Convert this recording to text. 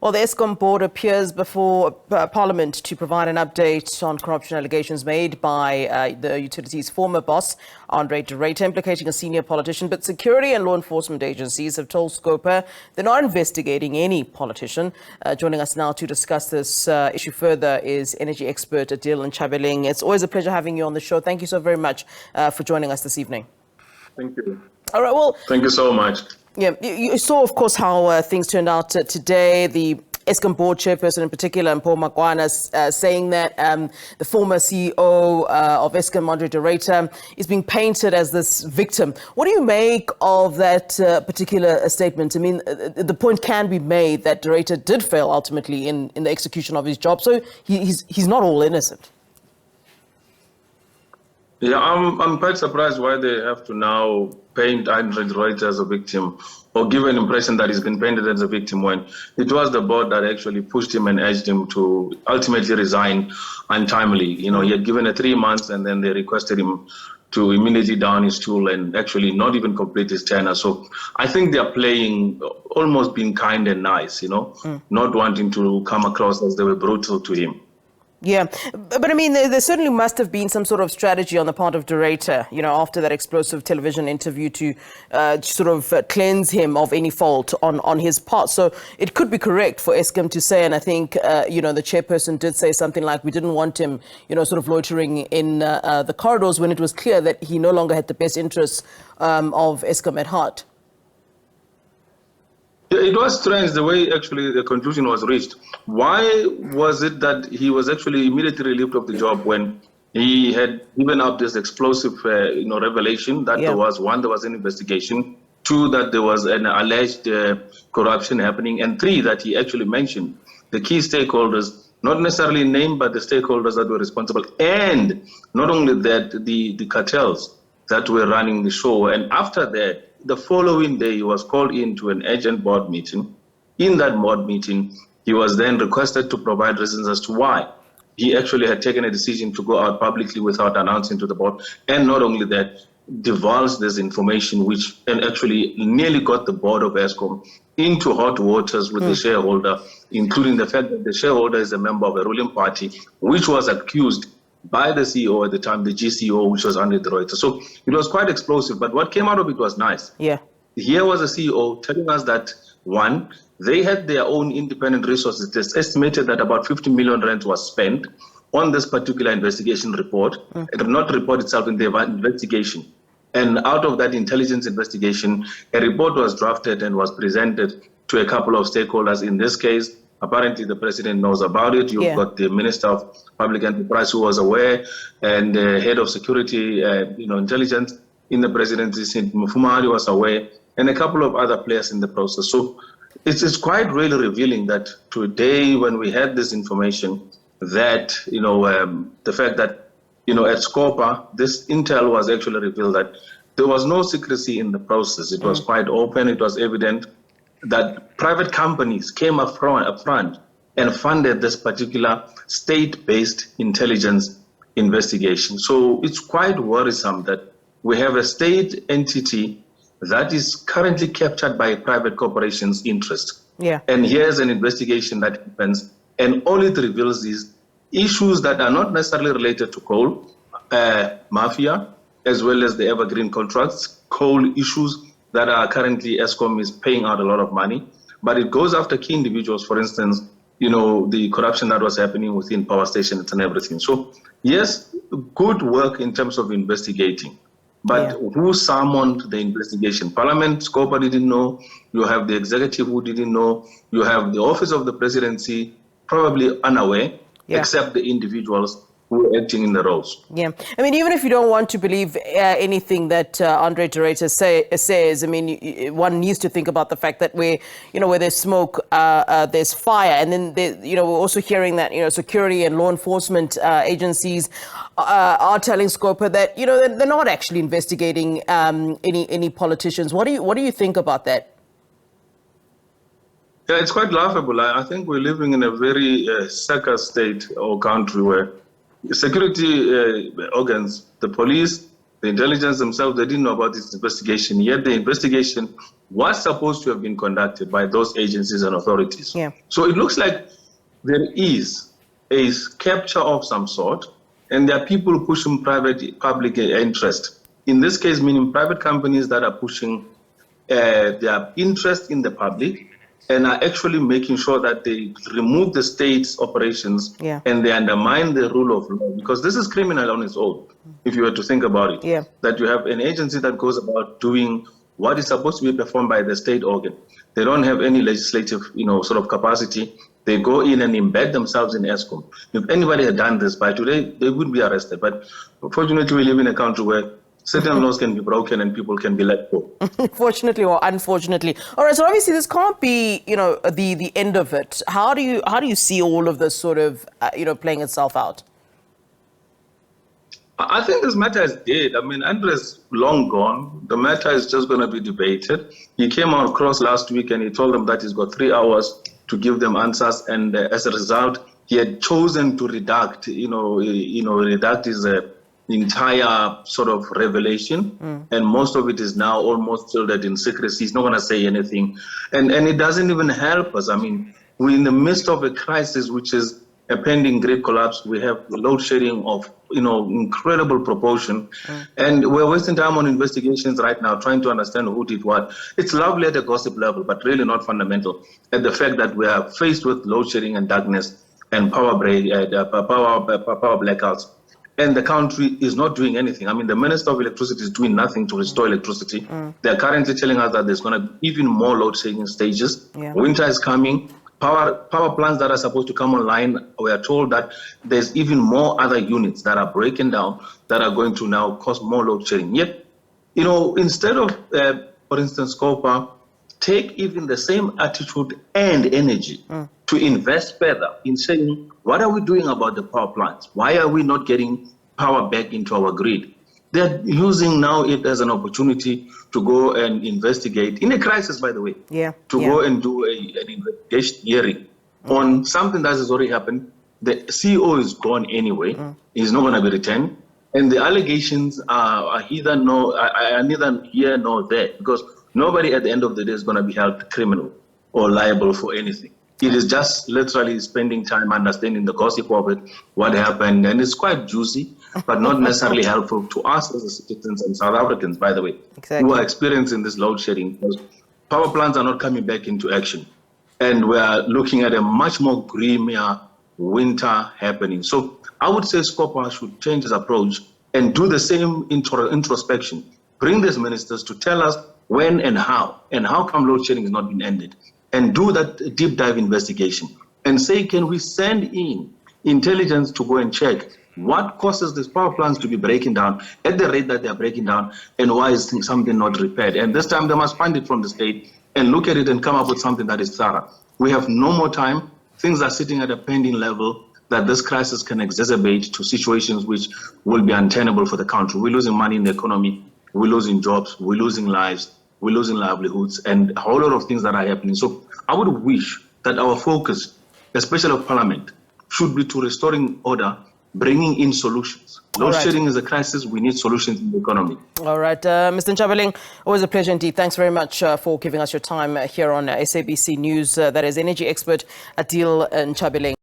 Well, the Eskom board appears before Parliament to provide an update on corruption allegations made by the utility's former boss, André de Ruyter, implicating a senior politician. But security and law enforcement agencies have told SCOPA they're not investigating any politician. Joining us now to discuss this issue further is energy expert Adil Nchabeleng. It's always a pleasure having you on the show. Thank you so very much for joining us this evening. Thank you. All right, well, thank you so much. Yeah, you saw, of course, how things turned out today. The Eskom board chairperson in particular, Paul Makwana, saying that the former CEO of Eskom, André de Ruyter, is being painted as this victim. What do you make of that particular statement? I mean, the point can be made that de Ruyter did fail ultimately in the execution of his job, so he's not all innocent. Yeah, I'm quite surprised why they have to now paint André de Ruyter as a victim, or give an impression that he's been painted as a victim, when it was the board that actually pushed him and urged him to ultimately resign untimely. You know, he had given 3 months and then they requested him to immediately down his tool and actually not even complete his tenure. So I think they're playing almost being kind and nice, not wanting to come across as they were brutal to him. Yeah, but I mean, there certainly must have been some sort of strategy on the part of de Ruyter, after that explosive television interview to sort of cleanse him of any fault on his part. So it could be correct for Eskom to say, and I think, the chairperson did say something like, we didn't want him, sort of loitering in the corridors, when it was clear that he no longer had the best interests of Eskom at heart. It was strange the way actually the conclusion was reached. Why was it that he was actually immediately relieved of the job when he had given up this explosive, revelation that there was an investigation, 2, that there was an alleged corruption happening, and 3, that he actually mentioned the key stakeholders, not necessarily named, but the stakeholders that were responsible, and not only that, the cartels that were running the show. And after that, the following day, he was called into an urgent board meeting. In that board meeting, he was then requested to provide reasons as to why he actually had taken a decision to go out publicly without announcing to the board. And not only that, divulged this information, and actually nearly got the board of Eskom into hot waters with the shareholder, including the fact that the shareholder is a member of a ruling party, which was accused by the CEO at the time, the GCO, which was André de Ruyter. So it was quite explosive, but what came out of it was nice. Yeah. Here was a CEO telling us that, 1, they had their own independent resources. It's estimated that about 50 million rand was spent on this particular investigation report. It did not report itself in the investigation. And out of that intelligence investigation, a report was drafted and was presented to a couple of stakeholders. In this case, apparently the president knows about it. You've got the Minister of Public Enterprise who was aware, and the head of security, intelligence in the presidency, Mufumari, was aware, and a couple of other players in the process. So it's quite really revealing that today, when we had this information, that, the fact that, at SCOPA, this intel was actually revealed that there was no secrecy in the process. It was quite open. It was evident that private companies came up front and funded this particular state-based intelligence investigation. So it's quite worrisome that we have a state entity that is currently captured by a private corporation's interest. Yeah. And here's an investigation that happens, and all it reveals is issues that are not necessarily related to coal, mafia, as well as the evergreen contracts, coal issues that are currently Eskom is paying out a lot of money, but it goes after key individuals, for instance, the corruption that was happening within power stations and everything. So yes, good work in terms of investigating, but who summoned the investigation? Parliament, SCOPA didn't know. You have the executive who didn't know. You have the office of the presidency probably unaware, except the individuals who are acting in the roles. Yeah. I mean, even if you don't want to believe anything that André de Ruyter says, I mean, one needs to think about the fact that where there's smoke, there's fire. And then, we're also hearing that, security and law enforcement agencies are telling SCOPA that, they're not actually investigating any politicians. What do you think about that? Yeah, it's quite laughable. I think we're living in a very circus state or country where security organs, the police, the intelligence themselves, they didn't know about this investigation. Yet the investigation was supposed to have been conducted by those agencies and authorities. Yeah. So it looks like there is a capture of some sort, and there are people pushing public interest. In this case, meaning private companies that are pushing their interest in the public and are actually making sure that they remove the state's operations and they undermine the rule of law, because this is criminal on its own, if you were to think about it. Yeah. That you have an agency that goes about doing what is supposed to be performed by the state organ. They don't have any legislative, sort of capacity. They go in and embed themselves in Eskom. If anybody had done this by today, they would be arrested. But fortunately, we live in a country where certain laws can be broken and people can be let go. Fortunately or unfortunately. All right, so obviously this can't be, the end of it. How do you see all of this sort of, playing itself out? I think this matter is dead. I mean, Andre's long gone. The matter is just going to be debated. He came out across last week and he told them that he's got 3 hours to give them answers. And as a result, he had chosen to redact, redact his entire sort of revelation. And most of it is now almost shielded in secrecy. He's not going to say anything. And it doesn't even help us. I mean, we're in the midst of a crisis, which is a pending grid collapse. We have load shedding of, incredible proportion. And we're wasting time on investigations right now, trying to understand who did what. It's lovely at a gossip level, but really not fundamental. And the fact that we are faced with load shedding and darkness and power blackouts, and the country is not doing anything. I mean, the Minister of Electricity is doing nothing to restore electricity. They're currently telling us that there's going to be even more load shedding stages. Winter is coming. Power plants that are supposed to come online, we are told that there's even more other units that are breaking down that are going to now cause more load shedding. Yet, instead of, for instance, SCOPA, take even the same attitude and energy to invest further in saying, what are we doing about the power plants? Why are we not getting power back into our grid? They're using now it as an opportunity to go and investigate, in a crisis, by the way, go and do an investigation hearing on something that has already happened. The CEO is gone anyway. He's not going to be returned. And the allegations are neither here nor there, because nobody at the end of the day is going to be held criminal or liable for anything. It is just literally spending time understanding the gossip of it, what happened, and it's quite juicy, but not necessarily helpful to us as citizens and South Africans, by the way, who are experiencing this load shedding, because power plants are not coming back into action. And we are looking at a much more grimier winter happening. So I would say SCOPA should change its approach and do the same introspection. Bring these ministers to tell us when and how come load shedding has not been ended. And do that deep dive investigation and say, can we send in intelligence to go and check what causes these power plants to be breaking down at the rate that they're breaking down, and why is something not repaired? And this time they must fund it from the state and look at it and come up with something that is thorough. We have no more time. Things are sitting at a pending level that this crisis can exacerbate to situations which will be untenable for the country. We're losing money in the economy. We're losing jobs. We're losing lives. We're losing livelihoods, and a whole lot of things that are happening. So I would wish that our focus, especially of Parliament, should be to restoring order, bringing in solutions. Load shedding is a crisis. We need solutions in the economy. All right. Mr. Nchabeleng, always a pleasure indeed. Thanks very much for giving us your time here on SABC News. That is energy expert Adil Nchabeleng.